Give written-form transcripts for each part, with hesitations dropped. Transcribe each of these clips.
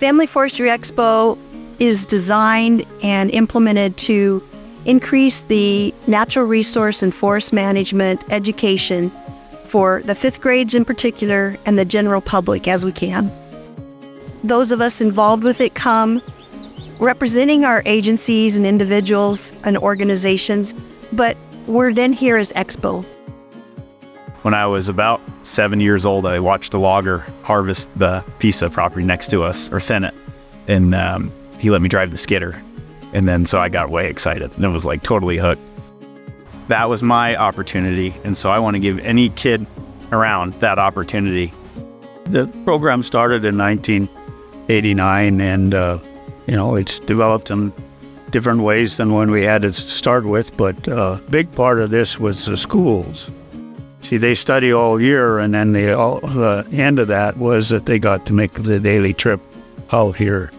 Family Forestry Expo is designed and implemented to increase the natural resource and forest management education for the fifth grades in particular and the general public as we can. Those of us involved with it come representing our agencies and individuals and organizations, but we're then here as Expo. When I was about 7 years old, I watched a logger harvest the piece of property next to us, or thin it, and he let me drive the skidder. And then so I got way excited, and it was like totally hooked. That was my opportunity, and so I want to give any kid around that opportunity. The program started in 1989, and it's developed in different ways than when we had it to start with, but a big part of this was the schools. See, they study all year, and then the end of that was that they got to make the daily trip out here.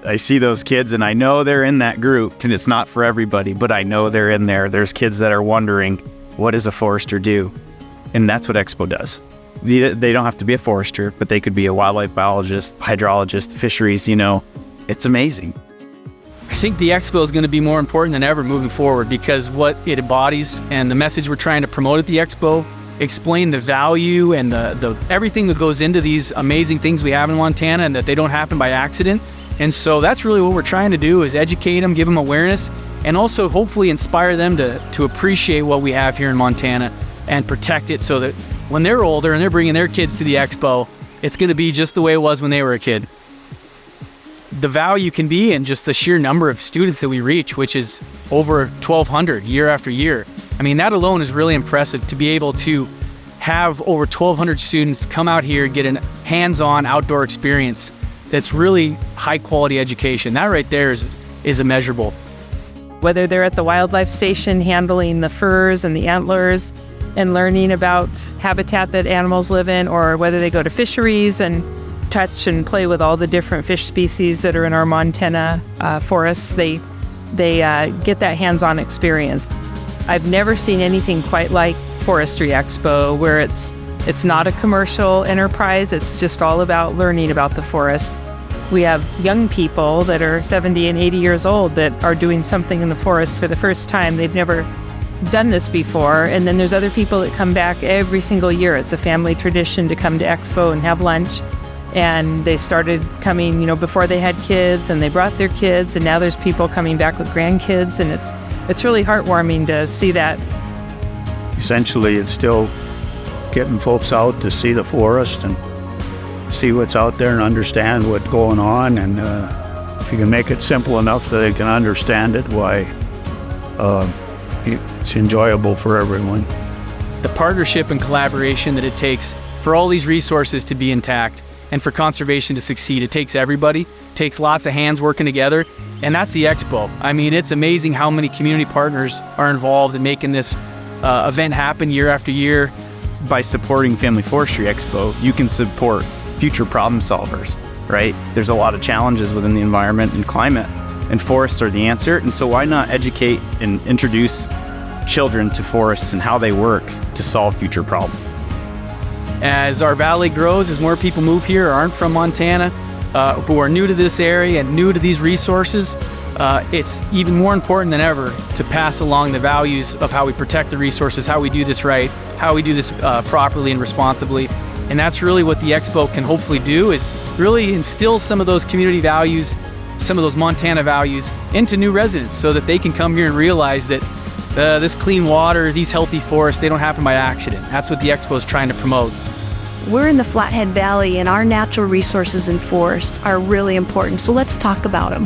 I see those kids, and I know they're in that group, and it's not for everybody, but I know they're in there. There's kids that are wondering, what does a forester do? And that's what Expo does. They don't have to be a forester, but they could be a wildlife biologist, hydrologist, fisheries, It's amazing. I think the Expo is going to be more important than ever moving forward, because what it embodies and the message we're trying to promote at the Expo, explain the value and the everything that goes into these amazing things we have in Montana, and that they don't happen by accident. And so that's really what we're trying to do, is educate them, give them awareness, and also hopefully inspire them to appreciate what we have here in Montana and protect it, so that when they're older and they're bringing their kids to the Expo, it's going to be just the way it was when they were a kid. The value can be in just the sheer number of students that we reach, which is over 1,200 year after year. I mean, that alone is really impressive, to be able to have over 1,200 students come out here, get a hands-on outdoor experience that's really high quality education. That right there is immeasurable. Whether they're at the wildlife station handling the furs and the antlers and learning about habitat that animals live in, or whether they go to fisheries and touch and play with all the different fish species that are in our Montana forests, they get that hands-on experience. I've never seen anything quite like Forestry Expo, where it's not a commercial enterprise. It's just all about learning about the forest. We have young people that are 70 and 80 years old that are doing something in the forest for the first time. They've never done this before. And then there's other people that come back every single year. It's a family tradition to come to Expo and have lunch. And they started coming, before they had kids, and they brought their kids, and now there's people coming back with grandkids, and it's really heartwarming to see that. Essentially, it's still getting folks out to see the forest and see what's out there and understand what's going on. And if you can make it simple enough that they can understand it, why it's enjoyable for everyone. The partnership and collaboration that it takes for all these resources to be intact and for conservation to succeed, it takes everybody. It takes lots of hands working together, and that's the Expo. I mean, it's amazing how many community partners are involved in making this event happen year after year. By supporting Family Forestry Expo, you can support future problem solvers, right? There's a lot of challenges within the environment and climate, and forests are the answer. And so why not educate and introduce children to forests and how they work to solve future problems? As our valley grows, as more people move here or aren't from Montana, who are new to this area and new to these resources, it's even more important than ever to pass along the values of how we protect the resources, how we do this right, how we do this properly and responsibly. And that's really what the Expo can hopefully do, is really instill some of those community values, some of those Montana values into new residents, so that they can come here and realize that this clean water, these healthy forests, they don't happen by accident. That's what the Expo is trying to promote. We're in the Flathead Valley, and our natural resources and forests are really important, so let's talk about them.